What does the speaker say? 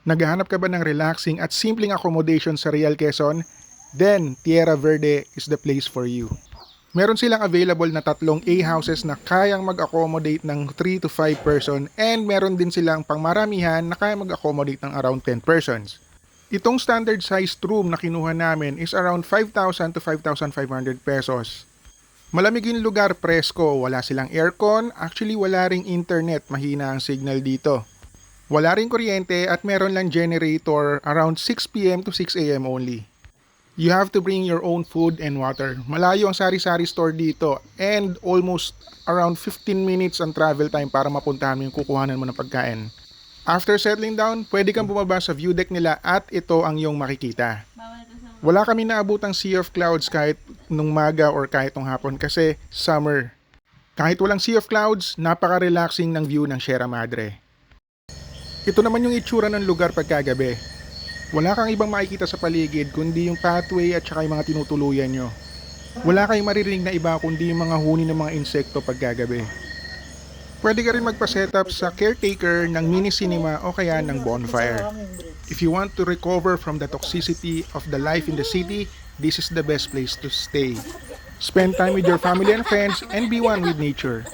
Naghahanap ka ba ng relaxing at simpleng accommodation sa Real Quezon? Then, Tierra Verde is the place for you. Meron silang available na tatlong A-houses na kayang mag-accommodate ng 3 to 5 person and meron din silang pangmaramihan na kayang mag-accommodate ng around 10 persons. Itong standard sized room na kinuha namin is around 5,000 to 5,500 pesos. Malamig yung lugar, presko, wala silang aircon, actually wala ring internet, mahina ang signal dito. Wala ring kuryente at meron lang generator around 6 PM to 6 AM only. You have to bring your own food and water. Malayo ang sari-sari store dito and almost around 15 minutes ang travel time para mapuntahan mo yung kukuhanan mo ng pagkain. After settling down, pwede kang bumaba sa view deck nila at ito ang iyong makikita. Wala kami naabutang sea of clouds kahit nung maga or kahit nung hapon kasi summer. Kahit walang sea of clouds, napaka-relaxing ng view ng Sierra Madre. Ito naman yung itsura ng lugar pagkagabi. Wala kang ibang makikita sa paligid kundi yung pathway at saka yung mga tinutuluyan nyo. Wala kayong maririnig na iba kundi yung mga huni ng mga insekto pagkagabi. Pwede ka rin magpa-setup sa caretaker ng mini cinema o kaya ng bonfire. If you want to recover from the toxicity of the life in the city, this is the best place to stay. Spend time with your family and friends and be one with nature.